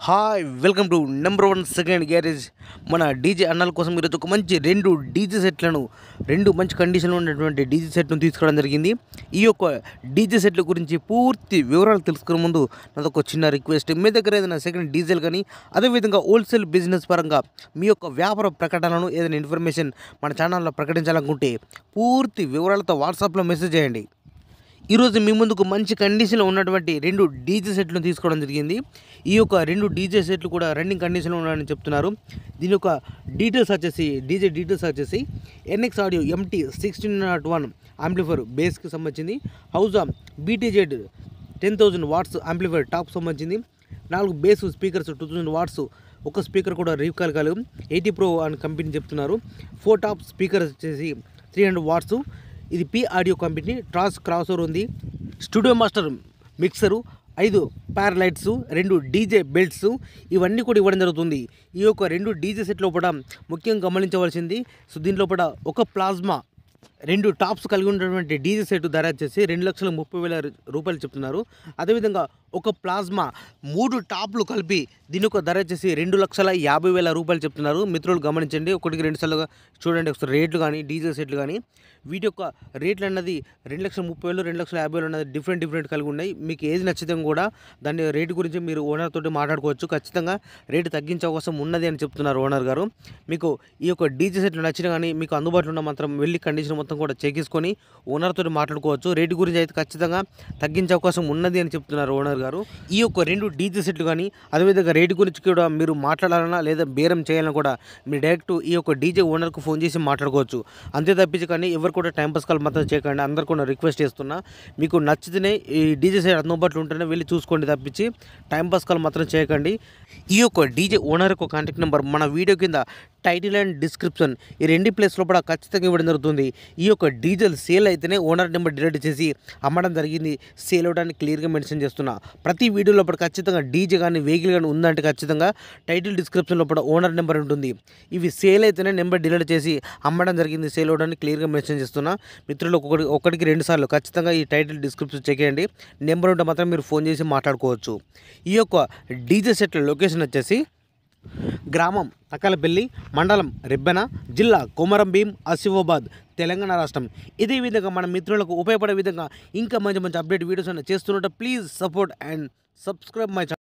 Hi welcome to number one second garage. మన DJ అన్నాల కోసం ఈరోజు ఒక మంచి రెండు మంచి కండిషన్లో ఉన్నటువంటి డీజే సెట్ను తీసుకోవడం జరిగింది. ఈ యొక్క డీజే సెట్ల గురించి పూర్తి వివరాలు తెలుసుకునే ముందు నాదొక చిన్న రిక్వెస్ట్. మీ దగ్గర ఏదైనా సెకండ్ డీజిల్ కానీ అదేవిధంగా హోల్సేల్ బిజినెస్ పరంగా మీ యొక్క వ్యాపార ప్రకటనలను ఏదైనా ఇన్ఫర్మేషన్ మన ఛానల్లో ప్రకటించాలనుకుంటే పూర్తి వివరాలతో వాట్సాప్లో మెసేజ్ చేయండి. ఈరోజు మీ ముందుకు మంచి కండిషన్లో ఉన్నటువంటి 2 డీజే సెట్లు తీసుకోవడం జరిగింది. ఈ యొక్క 2 డీజే సెట్లు కూడా రన్నింగ్ కండిషన్లో ఉన్నాయని చెప్తున్నారు. దీని యొక్క డీజే డీటెయిల్స్ వచ్చేసి ఎన్ఎక్స్ ఆడియో MT 1601 యాంప్లిఫైర్ బేస్కి సంబంధించింది. హౌజా BTZ 10,000 వాట్స్ యాంప్లిఫైర్ టాప్ సంబంధించింది. 4 బేస్ స్పీకర్స్ 2000 వాట్స్, ఒక స్పీకర్ కూడా రీకాల్ కాలేదు. 80 Pro అని కంపెనీ చెప్తున్నారు. 4 టాప్ స్పీకర్స్ వచ్చేసి 300 వాట్స్. ఇది P ఆడియో కంపెనీ. ట్రాస్ క్రాసర్ ఉంది. స్టూడియో మాస్టర్ మిక్సరు, 5 ప్యార్ లైట్స్, 2 డీజే బెల్ట్స్ ఇవన్నీ కూడా ఇవ్వడం జరుగుతుంది. ఈ యొక్క 2 డీజే సెట్ లోపల ముఖ్యంగా గమనించవలసింది, సో దీని లోపల ఒక ప్లాజ్మా 2 టాప్స్ కలిగి ఉన్నటువంటి డీజే సెట్ ధర వచ్చేసి 2,30,000 రూపాయలు చెప్తున్నారు. అదేవిధంగా ఒక ప్లాజ్మా 3 టాప్లు కలిపి దీని యొక్క ధర వచ్చేసి 2,50,000 రూపాయలు చెప్తున్నారు. మిత్రులు గమనించండి, ఒకటికి 2 సార్లుగా చూడండి ఒకసారి రేట్లు కానీ డీజే సెట్లు కానీ. వీటి యొక్క రేట్లు అన్నది 2,30,000 2,50,000 అన్నది డిఫరెంట్ కలిగి ఉన్నాయి. మీకు ఏది నచ్చితే కూడా దాని రేటు గురించి మీరు ఓనర్ తోటి మాట్లాడుకోవచ్చు. ఖచ్చితంగా రేటు తగ్గించే అవకాశం ఉన్నది అని చెప్తున్నారు ఓనర్ గారు. మీకు ఈ యొక్క డీజే సెట్లు నచ్చిన కానీ మీకు అందుబాటులో ఉన్న మాత్రం వెళ్ళి కండిషన్ మొత్తం కూడా చెక్కించుకొని ఓనర్ తోటి మాట్లాడుకోవచ్చు. రేటు గురించి అయితే ఖచ్చితంగా తగ్గించే అవకాశం ఉన్నది అని చెప్తున్నారు ఓనర్ గారు. ఈ యొక్క 2 డీజే సెట్లు కానీ అదేవిధంగా రేటు గురించి కూడా మీరు మాట్లాడాలన్నా లేదా బేరం చేయాలన్నా కూడా మీరు డైరెక్ట్ ఈ యొక్క డీజే ఓనర్కు ఫోన్ చేసి మాట్లాడుకోవచ్చు. అంతే తప్పించి కానీ ఎవరు కూడా టైంపాస్ కాల్ మాత్రం చేయకండి. అందరు కూడా రిక్వెస్ట్ చేస్తున్నా, మీకు నచ్చితేనే ఈ డీజే సెట్ అందుబాటులో ఉంటేనే వెళ్ళి చూసుకోండి తప్పించి టైంపాస్ కాల్ మాత్రం చేయకండి. ఈ యొక్క డీజే ఓనర్ యొక్క కాంటాక్ట్ నెంబర్ మన వీడియో కింద టైటిల్ అండ్ డిస్క్రిప్షన్ ఈ 2 ప్లేస్లో కూడా ఖచ్చితంగా ఇవ్వడం జరుగుతుంది. ఈ యొక్క డీజిల్ సేల్ అయితేనే ఓనర్ నెంబర్ డిలీట్ చేసి అమ్మడం జరిగింది. సేల్ అవడానికి క్లియర్గా మెన్షన్ చేస్తున్నా. ప్రతి వీడియో లోపల ఖచ్చితంగా డీజే కానీ వెహికల్ కానీ ఉందంటే ఖచ్చితంగా టైటిల్ డిస్క్రిప్షన్ లోపల ఓనర్ నెంబర్ ఉంటుంది. ఇవి సేల్ అయితేనే నెంబర్ డిలీట్ చేసి అమ్మడం జరిగింది. సేల్ అవడానికి క్లియర్గా మెన్షన్ చేస్తున్నా. మిత్రులు ఒకటికి 2 సార్లు ఖచ్చితంగా ఈ టైటిల్ డిస్క్రిప్షన్ చెక్ చేయండి. నెంబర్ ఉంటే మాత్రం మీరు ఫోన్ చేసి మాట్లాడుకోవచ్చు. ఈ యొక్క డీజే సెట్ల లొకేషన్ వచ్చేసి గ్రామం తక్కలపల్లి, మండలం రెబ్బెన, జిల్లా కొమరంభీం, ఆసిఫాబాద్, తెలంగాణ రాష్ట్రం. ఇదే విధంగా మన మిత్రులకు ఉపయోగపడే విధంగా ఇంకా మంచి అప్డేట్ వీడియోస్ చేస్తున్నట్టు please support and subscribe my channel.